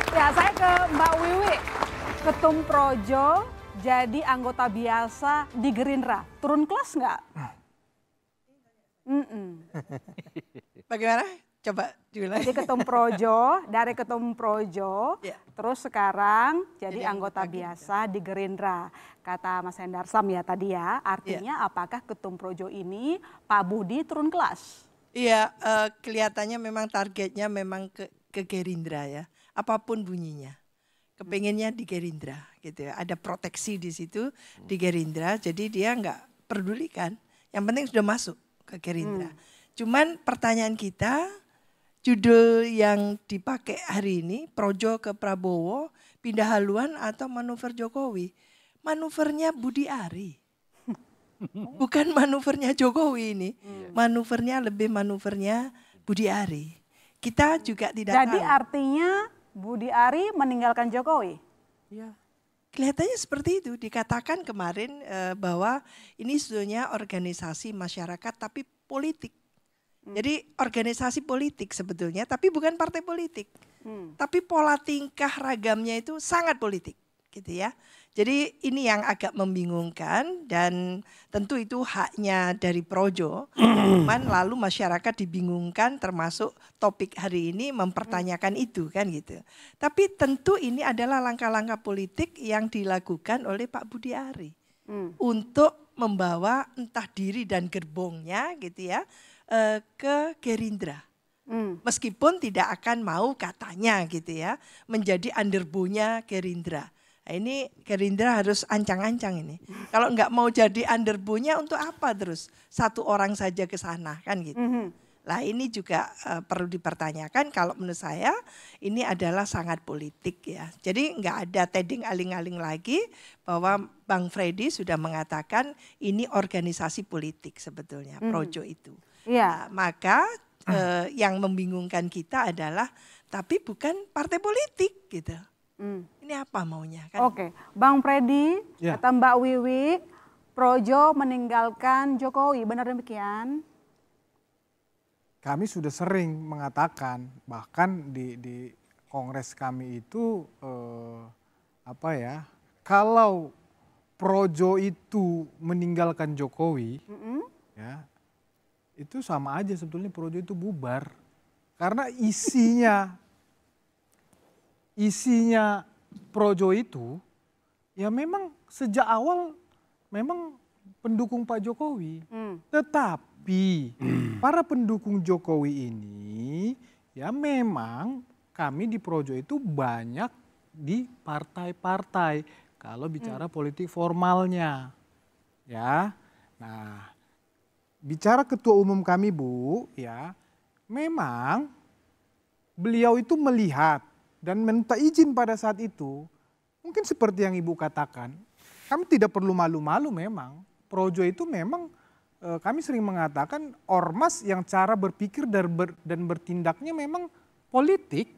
Ya, saya ke Mbak Wiwi. Ketum Projo jadi anggota biasa di Gerindra. Turun kelas nggak? Bagaimana? Coba diulang. Jadi ketum Projo, dari ketum Projo, Ya. terus sekarang jadi Jadi anggota anggota biasa di Gerindra. Kata Mas Hendar Sam ya tadi ya, artinya apakah ketum Projo ini Pak Budi turun kelas? Iya, kelihatannya memang targetnya memang ke Gerindra ya. Apapun bunyinya. Kepengennya di Gerindra gitu ya. Ada proteksi di situ di Gerindra, jadi dia nggak pedulikan. Yang penting sudah masuk ke Gerindra. Cuman pertanyaan kita, judul yang dipakai hari ini, Projo ke Prabowo, pindah haluan atau manuver Jokowi. Manuvernya Budi Ari. Bukan manuvernya Jokowi ini. Manuvernya lebih manuvernya Budi Ari. Kita juga tidak Jadi tahu. artinya Budi Ari meninggalkan Jokowi? Ya. Kelihatannya seperti itu. Dikatakan kemarin bahwa ini sebetulnya organisasi masyarakat tapi politik. Jadi organisasi politik sebetulnya tapi bukan partai politik. Tapi pola tingkah ragamnya itu sangat politik gitu ya. Jadi ini yang agak membingungkan dan tentu itu haknya dari Projo. Cuman lalu masyarakat dibingungkan termasuk topik hari ini mempertanyakan itu kan gitu. Tapi tentu ini adalah langkah-langkah politik yang dilakukan oleh Pak Budi Ari. Untuk membawa entah diri dan gerbongnya gitu ya ke Gerindra. Meskipun tidak akan mau katanya gitu ya menjadi underbow-nya Gerindra. Nah, ini Gerindra harus ancang-ancang ini. Kalau nggak mau jadi underbow-nya untuk apa terus satu orang saja ke sana kan gitu. Lah ini juga perlu dipertanyakan. Kalau menurut saya ini adalah sangat politik ya. Jadi nggak ada teding aling-aling lagi bahwa Bang Freddy sudah mengatakan ini organisasi politik sebetulnya Projo itu. Iya. Nah, maka yang membingungkan kita adalah tapi bukan partai politik gitu. Ini apa maunya kan? Oke, Bang Freddy, Ya. kata Mbak Wiwi, Projo meninggalkan Jokowi, benar demikian? Kami sudah sering mengatakan, bahkan di kongres kami itu kalau Projo itu meninggalkan Jokowi, ya itu sama aja sebetulnya Projo itu bubar, karena isinya Projo itu ya memang sejak awal memang pendukung Pak Jokowi, tetapi para pendukung Jokowi ini ya memang kami di Projo itu banyak di partai-partai kalau bicara politik formalnya, ya. Nah, bicara ketua umum kami Bu, ya memang beliau itu melihat dan minta izin pada saat itu, mungkin seperti yang Ibu katakan, kami tidak perlu malu-malu memang. Projo itu memang kami sering mengatakan ormas yang cara berpikir dan bertindaknya memang politik.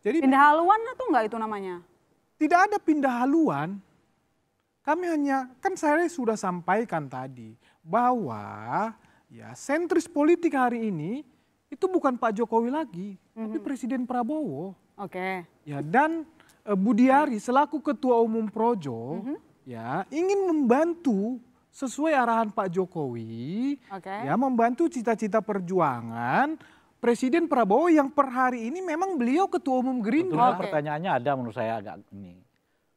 Jadi Pindah haluan atau enggak itu namanya? tidak ada pindah haluan. Kami hanya, kan saya sudah sampaikan tadi bahwa ya sentris politik hari ini itu bukan Pak Jokowi lagi, tapi Presiden Prabowo. Oke. Ya, dan Budi Ari selaku Ketua Umum Projo ya ingin membantu sesuai arahan Pak Jokowi, ya membantu cita-cita perjuangan Presiden Prabowo yang per hari ini memang beliau Ketua Umum Gerindra. Pertanyaannya ada menurut saya agak ini.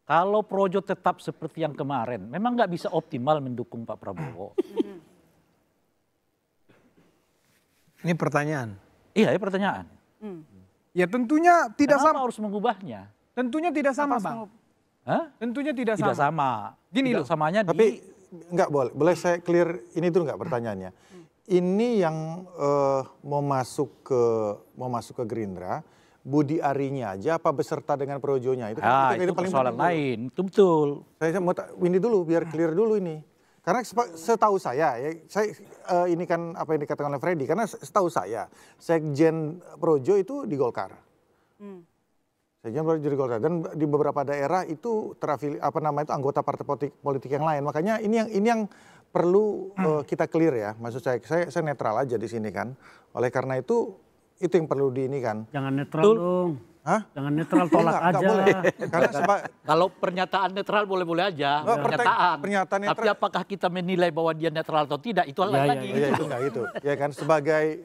Kalau Projo tetap seperti yang kemarin, memang nggak bisa optimal mendukung Pak Prabowo. Ini pertanyaan. Iya, ini pertanyaan. Ya tentunya tidak Kenapa sama. harus mengubahnya? Tentunya tidak sama, Bang. Hah? Tentunya tidak Tidak sama. sama. Gini Tidak loh. samanya Tapi enggak boleh saya clear ini dulu enggak pertanyaannya. Ini yang mau masuk ke Gerindra, Budi Arinya aja apa beserta dengan Projonya itu kan itu paling persoalan penting dulu. lain. Itu betul. Saya mau ini dulu biar clear dulu ini. Karena setahu saya ya, ini kan apa yang dikatakan oleh Freddy, karena setahu saya Sekjen Projo itu di Golkar. Sekjen Projo di Golkar dan di beberapa daerah itu anggota partai politik yang lain. Makanya ini yang perlu kita clear ya. Maksud saya netral aja di sini kan. Oleh karena itu yang perlu diinikan. Jangan netral dong. Hah? Jangan netral, tolak Enggak aja. boleh. Karena Kalau pernyataan netral boleh-boleh aja. Enggak, pernyataan Tapi netral. apakah kita menilai bahwa dia netral atau tidak, itu hal Iya, lagi. Iya itu enggak itu. Ya kan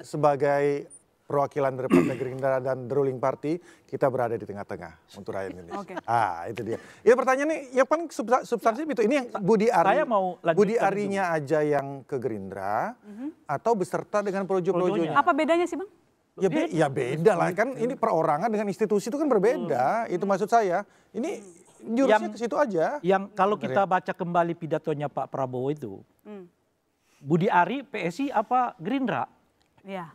sebagai perwakilan dari Partai Gerindra dan The Ruling Party, kita berada di tengah-tengah untuk rakyat Indonesia. Oke. Itu dia. Ya pertanyaannya, ya kan substansi itu. Ini yang Budi Ari, Saya mau lanjutkan Budi Arinya aja yang ke Gerindra, atau beserta dengan projo-projonya. Apa bedanya sih Bang? Ya beda lah, kan ini perorangan dengan institusi itu kan berbeda. Itu maksud saya. Ini jurusnya ke situ aja. Yang kalau kita baca kembali pidatonya Pak Prabowo itu, Budi Ari PSI apa Gerindra? Iya.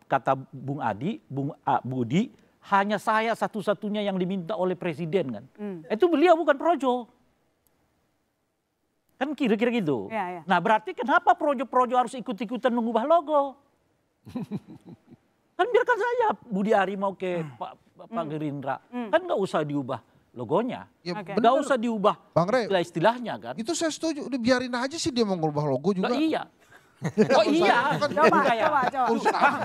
Kata Bung Budi, hanya saya satu-satunya yang diminta oleh presiden kan. Itu beliau bukan projo. Kan kira-kira gitu. Iya, iya. Nah berarti kenapa projo-projo harus ikut-ikutan mengubah logo? Kan biarkan saja Budi Ari mau ke Pak Gerindra. Kan nggak usah diubah logonya. Ya, Oke. Nggak usah diubah Bang Rey, istilah-istilahnya kan. itu saya setuju. Udah biarin aja sih dia mau ngubah logo juga. Nah, iya. Oh iya. Coba.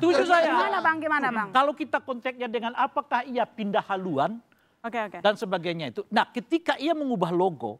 Setuju saya. Gimana Bang? Kalau kita konteksnya dengan apakah ia pindah haluan Oke. dan sebagainya itu. Nah ketika ia mengubah logo,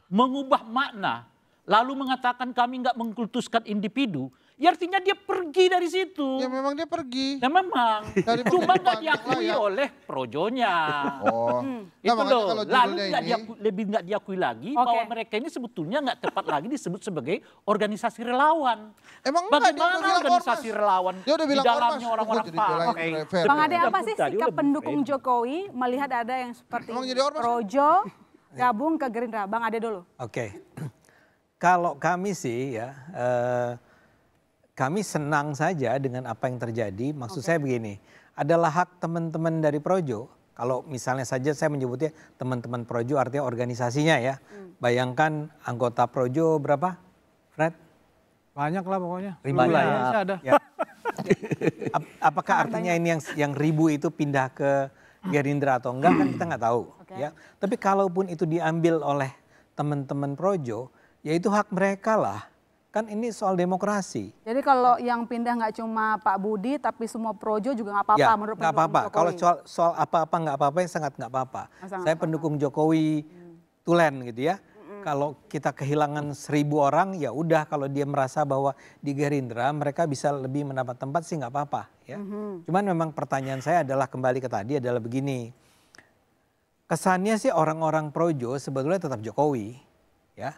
mengubah makna, lalu mengatakan kami nggak mengkultuskan individu, ya artinya dia pergi dari situ. Ya memang dia pergi. Nah memang, Dari cuma nggak penghidupan yang diakui layak. oleh projonya. Oh. Itu makanya loh, kalau lalu judulnya nggak ini, lebih nggak diakui lagi Oke. bahwa mereka ini sebetulnya nggak tepat lagi disebut sebagai organisasi relawan. Emang enggak, dia udah Bagaimana bilang organisasi ormas. relawan Dia udah di bilang dalamnya ormas. orang-orang Jadi belain Oke. fair. Bang Ade, apa sih Tadi sikap lebih pendukung fair. Jokowi melihat ada yang seperti Emang jadi ormas? projo gabung ke Gerindra? Bang Ade dulu. Oke. Kalau kami sih ya, kami senang saja dengan apa yang terjadi. Maksud saya begini, adalah hak teman-teman dari Projo. Kalau misalnya saja saya menyebutnya teman-teman Projo artinya organisasinya ya. Bayangkan anggota Projo berapa, Fred? Banyak lah pokoknya. Ribuan Banyak. ya. Indonesia ada. Ya. Apakah artinya ini yang 1000 itu pindah ke Gerindra atau enggak kan kita nggak tahu. Oke. Ya. Tapi kalaupun itu diambil oleh teman-teman Projo, ya itu hak mereka lah. Kan ini soal demokrasi. Jadi kalau yang pindah nggak cuma Pak Budi, tapi semua projo juga nggak apa-apa Ya, menurut nggak pendukung apa-apa. Jokowi. Kalau soal apa-apa nggak apa-apa, ya sangat nggak apa-apa. Sangat Saya nggak pendukung Jokowi tulen gitu ya. Kalau kita kehilangan 1000 orang, ya udah kalau dia merasa bahwa di Gerindra mereka bisa lebih mendapat tempat sih nggak apa-apa ya. Cuman memang pertanyaan saya adalah kembali ke tadi adalah begini. Kesannya sih orang-orang projo sebetulnya tetap Jokowi ya.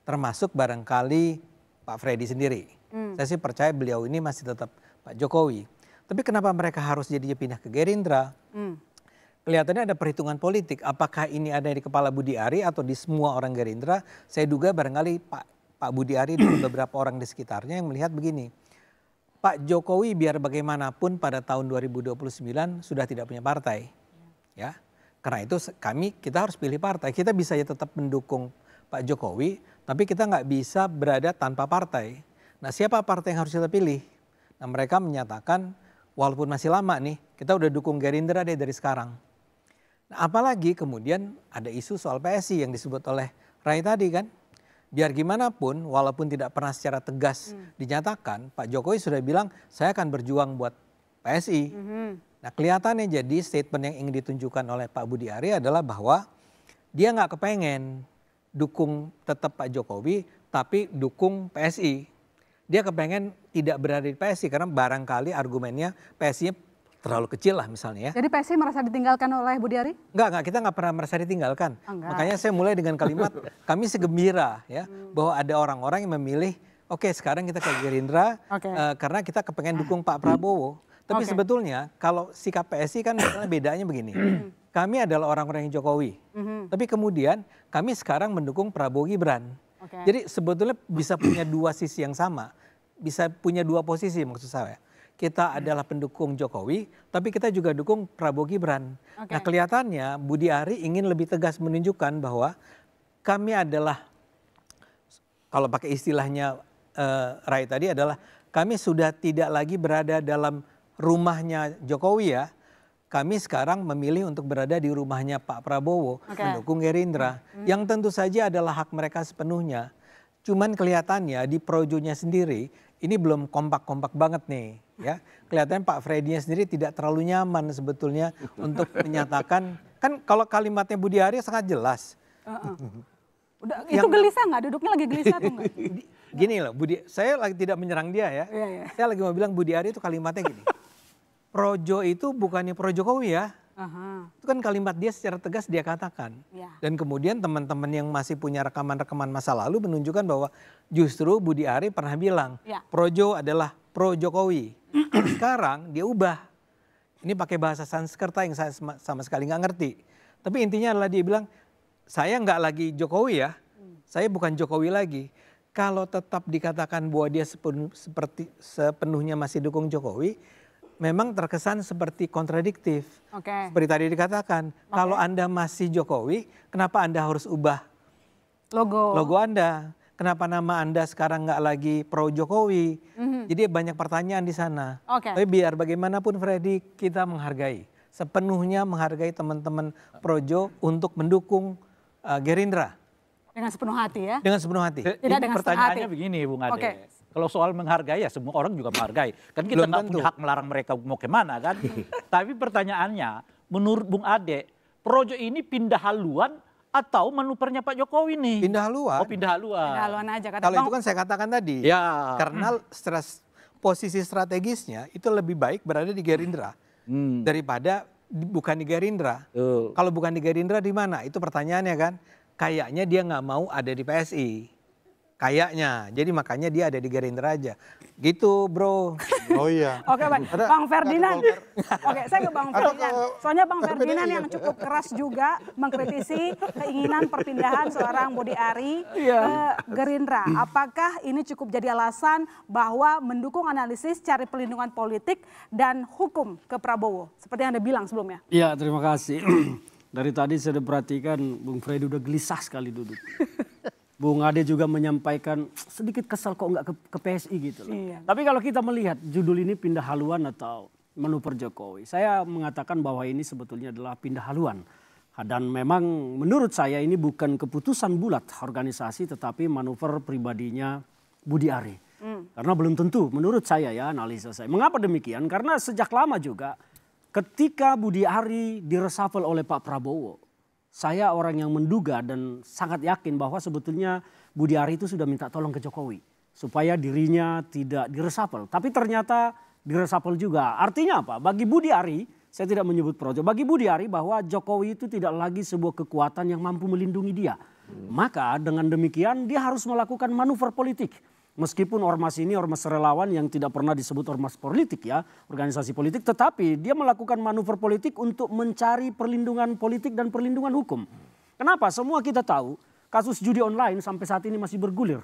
Termasuk barangkali Pak Freddy sendiri. Saya sih percaya beliau ini masih tetap Pak Jokowi. Tapi kenapa mereka harus jadinya pindah ke Gerindra? Kelihatannya ada perhitungan politik. Apakah ini ada di kepala Budi Ari atau di semua orang Gerindra? Saya duga barangkali Pak Budi Ari dan beberapa orang di sekitarnya yang melihat begini. Pak Jokowi biar bagaimanapun pada tahun 2029 sudah tidak punya partai. Ya. Karena itu kita harus pilih partai. Kita bisa ya tetap mendukung Pak Jokowi, tapi kita nggak bisa berada tanpa partai. Nah siapa partai yang harus kita pilih? Nah mereka menyatakan walaupun masih lama nih, kita udah dukung Gerindra deh dari sekarang. Nah apalagi kemudian ada isu soal PSI yang disebut oleh Rai tadi kan. Biar gimana pun walaupun tidak pernah secara tegas dinyatakan, Pak Jokowi sudah bilang saya akan berjuang buat PSI. Nah kelihatannya jadi statement yang ingin ditunjukkan oleh Pak Budi Ari adalah bahwa dia nggak kepengen dukung tetap Pak Jokowi tapi dukung PSI. Dia kepengen tidak berada di PSI karena barangkali argumennya PSI-nya terlalu kecil lah misalnya ya. Jadi PSI merasa ditinggalkan oleh Budi Ari? Enggak, kita nggak pernah merasa ditinggalkan. Enggak. Makanya saya mulai dengan kalimat kami segembira ya bahwa ada orang-orang yang memilih oke, sekarang kita ke Gerindra Oke. karena kita kepengen dukung Pak Prabowo. Tapi Oke. sebetulnya kalau sikap PSI kan misalnya bedanya begini. Kami adalah orang-orang yang Jokowi. Tapi kemudian kami sekarang mendukung Prabowo Gibran. Oke. Jadi sebetulnya bisa punya dua sisi yang sama. Bisa punya dua posisi maksud saya. Kita adalah pendukung Jokowi, tapi kita juga dukung Prabowo Gibran. Oke. Nah kelihatannya Budi Ari ingin lebih tegas menunjukkan bahwa kami adalah, kalau pakai istilahnya Rai tadi adalah kami sudah tidak lagi berada dalam rumahnya Jokowi ya. Kami sekarang memilih untuk berada di rumahnya Pak Prabowo, Oke. mendukung Gerindra. Yang tentu saja adalah hak mereka sepenuhnya. Cuman kelihatannya di projonya sendiri ini belum kompak-kompak banget nih ya. Kelihatannya Pak Freddy-nya sendiri tidak terlalu nyaman sebetulnya untuk menyatakan, kan kalau kalimatnya Budi Ari sangat jelas. Udah, itu gelisah nggak? Duduknya lagi gelisah atau nggak? Gini loh, saya lagi tidak menyerang dia ya. Iya. Saya lagi mau bilang Budi Ari itu kalimatnya gini. Projo itu bukannya pro Jokowi ya. Itu kan kalimat dia secara tegas dia katakan. Ya. Dan kemudian teman-teman yang masih punya rekaman-rekaman masa lalu menunjukkan bahwa justru Budi Ari pernah bilang Ya. Projo adalah pro Jokowi. Sekarang dia ubah. Ini pakai bahasa Sanskerta yang saya sama sekali nggak ngerti. Tapi intinya adalah dia bilang, saya nggak lagi Jokowi ya. Saya bukan Jokowi lagi. Kalau tetap dikatakan bahwa dia sepenuhnya masih dukung Jokowi, memang terkesan seperti kontradiktif. Oke. Seperti tadi dikatakan, kalau Anda masih Jokowi, kenapa Anda harus ubah logo Anda? Kenapa nama Anda sekarang nggak lagi pro Jokowi? Jadi banyak pertanyaan di sana. Oke. Tapi biar bagaimanapun Freddy, kita menghargai. Sepenuhnya menghargai teman-teman Projo untuk mendukung Gerindra. Dengan sepenuh hati ya? Dengan sepenuh hati. Tidak dengan setengah Pertanyaannya hati. begini Bung Ade. Oke. Kalau soal menghargai ya semua orang juga menghargai. Kan kita Belum nggak tentu. punya hak melarang mereka mau kemana kan. Tapi pertanyaannya menurut Bung Ade, Projo ini pindah haluan atau manuvernya Pak Jokowi nih? Pindah haluan. Oh pindah haluan. Haluan aja kata Kalau Bang. itu kan saya katakan tadi. Ya. Karena posisi strategisnya itu lebih baik berada di Gerindra. Daripada bukan di Gerindra. Kalau bukan di Gerindra di mana? Itu pertanyaannya kan. Kayaknya dia nggak mau ada di PSI. Kayaknya. Jadi makanya dia ada di Gerindra aja. Gitu bro. Oh iya. Oke, baik. Bang Ferdinand. Oke, saya ke Bang Ferdinand. Soalnya Bang Ferdinand yang cukup keras juga mengkritisi keinginan perpindahan seorang Budi Ari ke Gerindra. Apakah ini cukup jadi alasan bahwa mendukung analisis cari perlindungan politik dan hukum ke Prabowo? Seperti yang Anda bilang sebelumnya. Iya, terima kasih. Dari tadi saya sudah perhatikan Bung Freddy udah gelisah sekali duduk. Bung Ade juga menyampaikan sedikit kesal kok nggak ke PSI gitu loh. Iya. Tapi kalau kita melihat judul ini pindah haluan atau manuver Jokowi, saya mengatakan bahwa ini sebetulnya adalah pindah haluan. Dan memang menurut saya ini bukan keputusan bulat organisasi tetapi manuver pribadinya Budi Ari. Karena belum tentu menurut saya ya analisa saya. Mengapa demikian? Karena sejak lama juga ketika Budi Ari direshuffle oleh Pak Prabowo, saya orang yang menduga dan sangat yakin bahwa sebetulnya Budi Ari itu sudah minta tolong ke Jokowi supaya dirinya tidak direshuffle. Tapi ternyata direshuffle juga. Artinya apa? Bagi Budi Ari, saya tidak menyebut Projo, bagi Budi Ari bahwa Jokowi itu tidak lagi sebuah kekuatan yang mampu melindungi dia. Maka dengan demikian dia harus melakukan manuver politik. Meskipun ormas ini ormas relawan yang tidak pernah disebut ormas politik ya, organisasi politik, tetapi dia melakukan manuver politik untuk mencari perlindungan politik dan perlindungan hukum. Kenapa? Semua kita tahu kasus judi online sampai saat ini masih bergulir.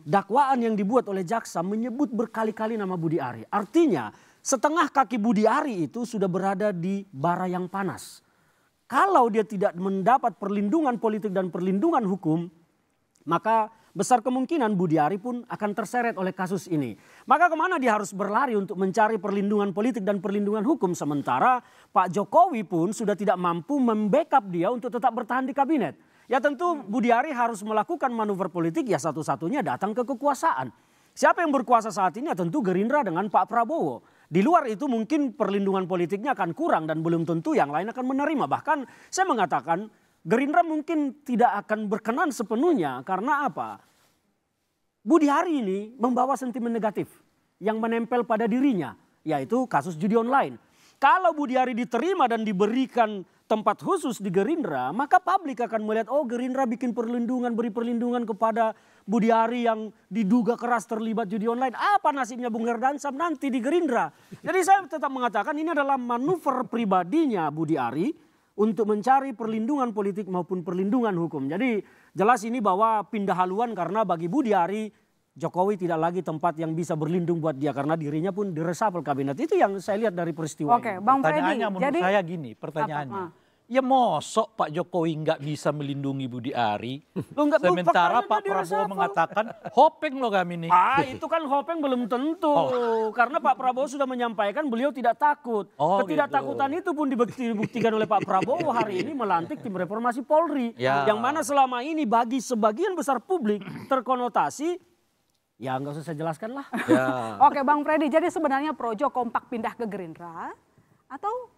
Dakwaan yang dibuat oleh jaksa menyebut berkali-kali nama Budi Ari. Artinya setengah kaki Budi Ari itu sudah berada di bara yang panas. Kalau dia tidak mendapat perlindungan politik dan perlindungan hukum, maka besar kemungkinan Budi Ari pun akan terseret oleh kasus ini. Maka kemana dia harus berlari untuk mencari perlindungan politik dan perlindungan hukum. Sementara Pak Jokowi pun sudah tidak mampu membackup dia untuk tetap bertahan di kabinet. Ya tentu Budi Ari harus melakukan manuver politik ya satu-satunya datang ke kekuasaan. Siapa yang berkuasa saat ini ya tentu Gerindra dengan Pak Prabowo. Di luar itu mungkin perlindungan politiknya akan kurang dan belum tentu yang lain akan menerima. Bahkan saya mengatakan Gerindra mungkin tidak akan berkenan sepenuhnya karena apa? Budi Ari ini membawa sentimen negatif yang menempel pada dirinya, yaitu kasus judi online. Kalau Budi Ari diterima dan diberikan tempat khusus di Gerindra, maka publik akan melihat, oh Gerindra bikin perlindungan, beri perlindungan kepada Budi Ari yang diduga keras terlibat judi online. Apa nasibnya Bung Herdansam nanti di Gerindra? Jadi saya tetap mengatakan ini adalah manuver pribadinya Budi Ari untuk mencari perlindungan politik maupun perlindungan hukum. Jadi jelas ini bahwa pindah haluan karena bagi Budi Ari Jokowi tidak lagi tempat yang bisa berlindung buat dia karena dirinya pun direshuffle kabinet. Itu yang saya lihat dari peristiwa Oke, ini. Bang Freddy. Pertanyaannya menurut Jadi saya gini, pertanyaannya. Ya mosok Pak Jokowi nggak bisa melindungi Budi Ari. Loh, enggak, Sementara faktanya Pak dia Prabowo direshuffle. mengatakan hopeng loh kami nih. Itu kan Hopeng belum tentu. Karena Pak Prabowo sudah menyampaikan beliau tidak takut. Oh, Ketidaktakutan itu pun dibuktikan oleh Pak Prabowo hari ini melantik tim reformasi Polri. Ya. Yang mana selama ini bagi sebagian besar publik terkonotasi Ya nggak usah saya jelaskan lah. Ya. Oke Bang Freddy, jadi sebenarnya Projo kompak pindah ke Gerindra atau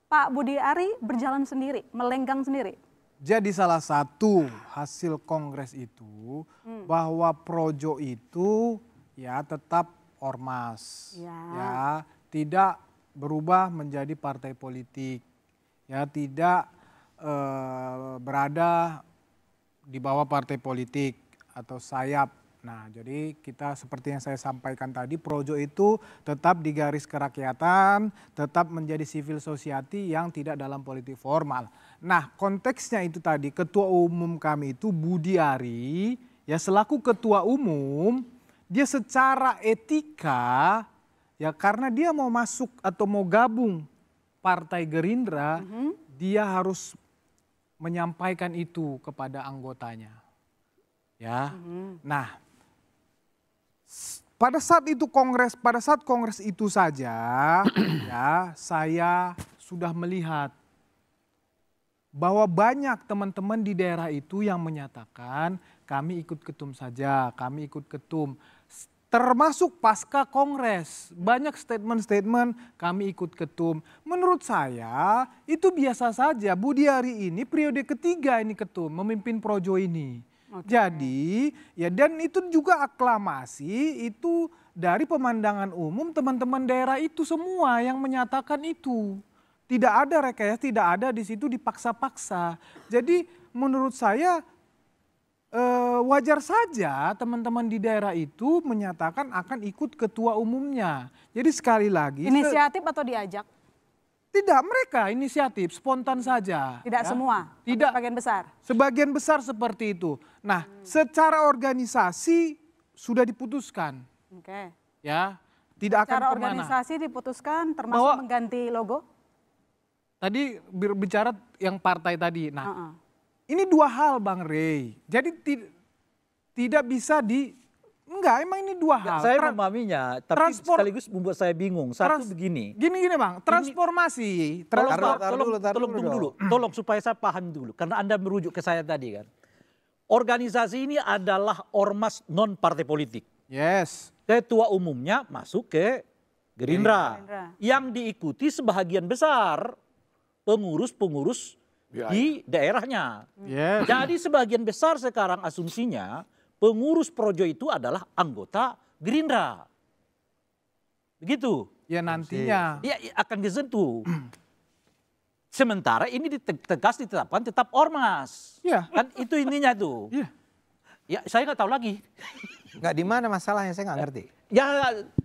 Pak Budi Ari berjalan sendiri, melenggang sendiri? Jadi salah satu hasil kongres itu bahwa Projo itu ya tetap ormas, ya tidak berubah menjadi partai politik, ya tidak berada di bawah partai politik atau sayap. Nah, jadi kita seperti yang saya sampaikan tadi, Projo itu tetap di garis kerakyatan, tetap menjadi civil society yang tidak dalam politik formal. Nah, konteksnya itu tadi, ketua umum kami itu Budi Ari, ya selaku ketua umum, dia secara etika, ya karena dia mau masuk atau mau gabung Partai Gerindra, dia harus menyampaikan itu kepada anggotanya. Ya, nah. Pada saat kongres itu saja, ya saya sudah melihat bahwa banyak teman-teman di daerah itu yang menyatakan kami ikut ketum saja, kami ikut ketum. Termasuk pasca kongres, banyak statement-statement kami ikut ketum. Menurut saya itu biasa saja. Budi Ari ini periode ketiga ini ketum, memimpin Projo ini. Jadi ya dan itu juga aklamasi itu dari pemandangan umum teman-teman daerah itu semua yang menyatakan itu. Tidak ada rekayasa, tidak ada di situ dipaksa-paksa. Jadi menurut saya wajar saja teman-teman di daerah itu menyatakan akan ikut ketua umumnya. Jadi sekali lagi. Inisiatif atau diajak? Tidak, mereka inisiatif, spontan saja. Tidak semua, tidak sebagian besar. Sebagian besar seperti itu. Nah, secara organisasi sudah diputuskan. Oke. Ya, tidak akan Secara kemana. organisasi diputuskan termasuk mengganti logo? Tadi bicara yang partai tadi. Nah, ini dua hal Bang Rey. Jadi tidak bisa enggak, emang ini dua hal. Saya memahaminya, tapi sekaligus membuat saya bingung. Satu begini. Gini Bang, transformasi. Tolong supaya saya paham dulu. Karena Anda merujuk ke saya tadi kan. Organisasi ini adalah ormas non partai politik. Yes. Ketua umumnya masuk ke Gerindra. Yang diikuti sebahagian besar pengurus-pengurus di daerahnya. Yes. Jadi sebagian besar sekarang asumsinya pengurus Projo itu adalah anggota Gerindra. Begitu. Ya nantinya. Ya akan disentuh. Sementara ini tegas ditetapkan tetap ormas. Iya. Kan itu ininya tuh. Iya. Ya saya nggak tahu lagi. Nggak di mana masalahnya, saya nggak ngerti.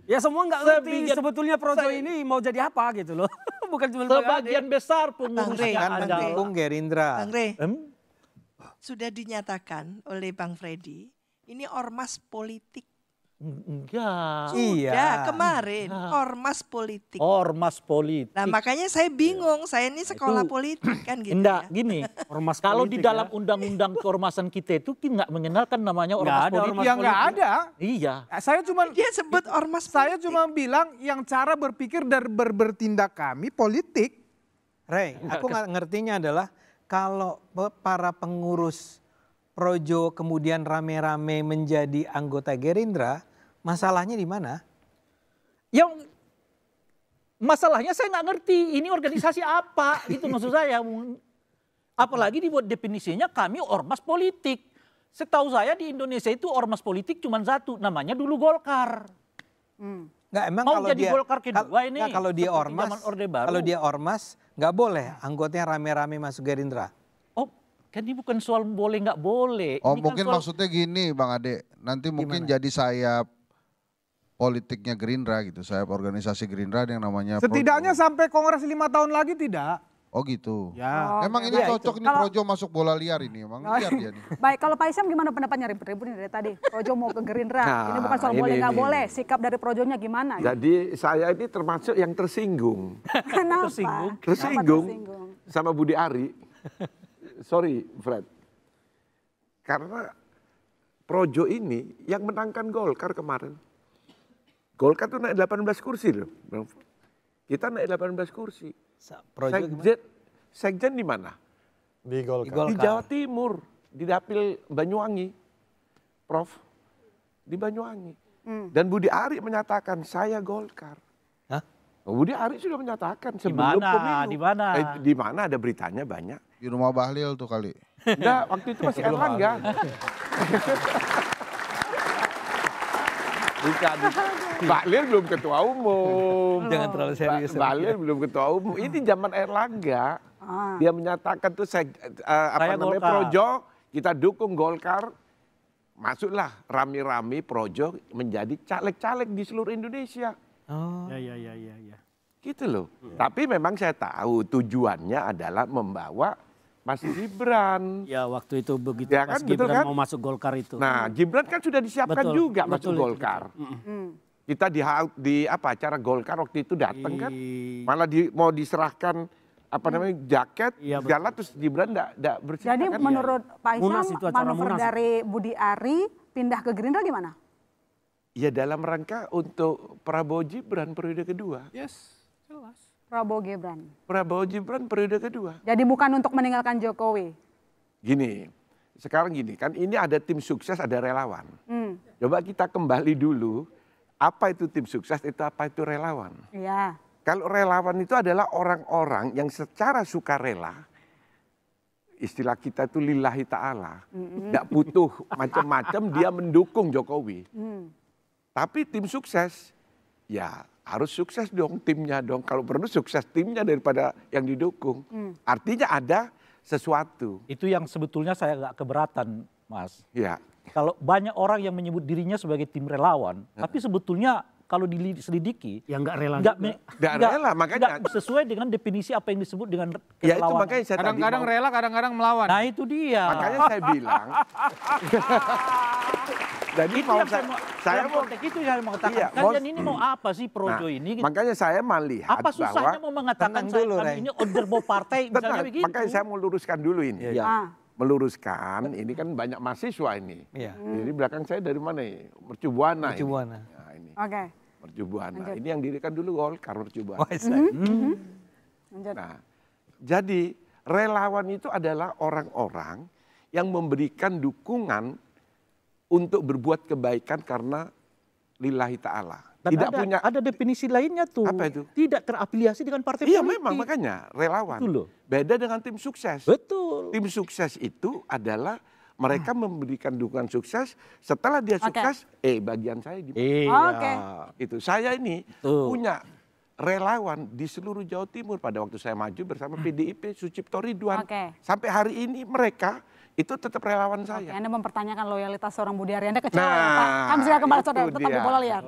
Ya semua nggak ngerti sebetulnya Projo ini mau jadi apa gitu loh. Bukan cuma sebagian besar pengurusnya kan mendukung Gerindra. Bang Rey, sudah dinyatakan oleh Bang Freddy, ini ormas politik. Enggak. Sudah kemarin ormas politik. Ormas politik. Nah makanya saya bingung, saya ini sekolah politik kan gitu. Enggak, ya. gini. Ormas kalau politik, di dalam undang-undang keormasan kita itu nggak mengenalkan namanya ormas politik. Ya nggak ada. Iya. Saya cuma Dia sebut ormas saya politik. cuma bilang yang cara berpikir dan bertindak kami politik. Rey, aku nggak ngertinya adalah kalau para pengurus Projo kemudian rame-rame menjadi anggota Gerindra, masalahnya di mana? Yang masalahnya saya nggak ngerti ini organisasi apa gitu maksud saya. Apalagi dibuat definisinya kami ormas politik. Setahu saya di Indonesia itu ormas politik cuma satu, namanya dulu Golkar. Nggak, emang Mau kalau jadi dia Golkar kedua ini. kalau dia seperti ormas, zaman Orde Baru. kalau dia ormas nggak boleh anggotanya rame-rame masuk Gerindra. Oh, kan ini bukan soal boleh nggak boleh. Oh Ini mungkin kan soal, maksudnya gini Bang Ade, nanti mungkin jadi sayap politiknya Gerindra gitu, sayap organisasi Gerindra yang namanya Setidaknya Projo. sampai kongres 5 tahun lagi tidak. Oh gitu. Ya. Emang ini cocok nih Projo masuk bola liar ini, emang liar dia nih. Baik, kalau Pak Isyam gimana pendapatnya ribut-ribut nih dari tadi? Projo mau ke Gerindra, Nah, ini bukan soal boleh ini, nggak ini. boleh, sikap dari Projonya gimana? Jadi saya ini termasuk yang tersinggung. Kenapa? Tersinggung. Kenapa Tersinggung tersinggung? sama Budi Ari. Sorry Fred. Karena Projo ini yang menangkan Golkar kemarin. Golkar tuh naik 18 kursi loh. Kita naik 18 kursi. Projo gimana? Sekjen di mana? Di Golkar. Golkar. Di Jawa Timur, di Dapil Banyuwangi. Prof, di Banyuwangi. Dan Budi Ari menyatakan saya Golkar. Hah? Budi Ari sudah menyatakan sebelum pemilu. Di mana? Di mana ada beritanya banyak. Di rumah Bahlil tuh kali. Enggak, waktu itu masih Erlangga. Bukan. Bahlil belum ketua umum. Jangan terlalu serius. Bahlil belum ketua umum. Ini zaman Erlangga. Dia menyatakan tuh Projo, kita dukung Golkar. Masuklah rame-rame Projo menjadi caleg-caleg di seluruh Indonesia. Oh. Ya. Gitu loh. Tapi memang saya tahu tujuannya adalah membawa Mas Gibran. Ya waktu itu begitu Ya Mas kan, betul Gibran kan? mau masuk Golkar itu. Nah, Gibran kan sudah disiapkan Betul, juga betul masuk itu, Golkar. Kita di acara Golkar waktu itu datang kan, malah mau diserahkan jaket, Iya, segala terus Gibran enggak bersih. Jadi menurut Pak Munas Hisham, itu acara manuver Munas. dari Budi Ari pindah ke Gerindra gimana? Ya dalam rangka untuk Prabowo Gibran periode kedua. Yes, jelas. Prabowo Gibran. Prabowo Gibran periode kedua. Jadi bukan untuk meninggalkan Jokowi. Gini, sekarang gini kan ini ada tim sukses, ada relawan. Coba kita kembali dulu, apa itu tim sukses, itu apa itu relawan. Iya. Kalau relawan itu adalah orang-orang yang secara sukarela, istilah kita itu lillahi ta'ala. Tidak butuh macam-macam, dia mendukung Jokowi. Tapi tim sukses, ya harus sukses dong timnya dong. Kalau perlu sukses timnya daripada yang didukung. Artinya ada sesuatu. Itu yang sebetulnya saya agak keberatan, Mas. Ya. Kalau banyak orang yang menyebut dirinya sebagai tim relawan, tapi sebetulnya kalau diselidiki, yang nggak rela. Nggak rela, makanya. Nggak sesuai dengan definisi apa yang disebut dengan Ya itu kerelawanan. makanya saya Kadang-kadang tadi rela, kadang-kadang melawan. Nah itu dia. makanya saya bilang. Jadi Itu mau yang dalam konteks itu yang saya mau katakan. Iya, Kalian ini mau apa sih Projo Nah, ini? makanya saya melihat Apa susahnya mau mengatakan Tenang dulu, kami Ray. ini order bawa partai misalnya Tenang, begitu. makanya saya mau luruskan dulu ini. Ya. Meluruskan, ini kan banyak mahasiswa ini. Iya. Jadi belakang saya dari mana ini? Mercubuana. Mercu Buana. Nah, ini. Oke. Mercubuana. Ini yang dirikan dulu Golkar Mercubuana. Wah, saya. Lanjut. Nah, jadi relawan itu adalah orang-orang yang memberikan dukungan untuk berbuat kebaikan karena lillahi ta'ala. Dan Tidak punya. ada definisi lainnya tuh. Apa itu? Tidak terafiliasi dengan partai Iya politik. memang makanya relawan. Itu loh. Beda dengan tim sukses. Betul. Tim sukses itu adalah mereka memberikan dukungan sukses. Setelah dia sukses, bagian saya di Oke. itu. Saya ini Tuh. punya relawan di seluruh Jawa Timur pada waktu saya maju bersama PDIP Sucipto Ridwan. Oke. Sampai hari ini mereka itu tetap relawan Oke, saya. Anda mempertanyakan loyalitas seorang Budi Ari. Anda kecewa Nah, ya Pak? Kami segera kembali itu saudara. Tetap di dia. Bola Liar.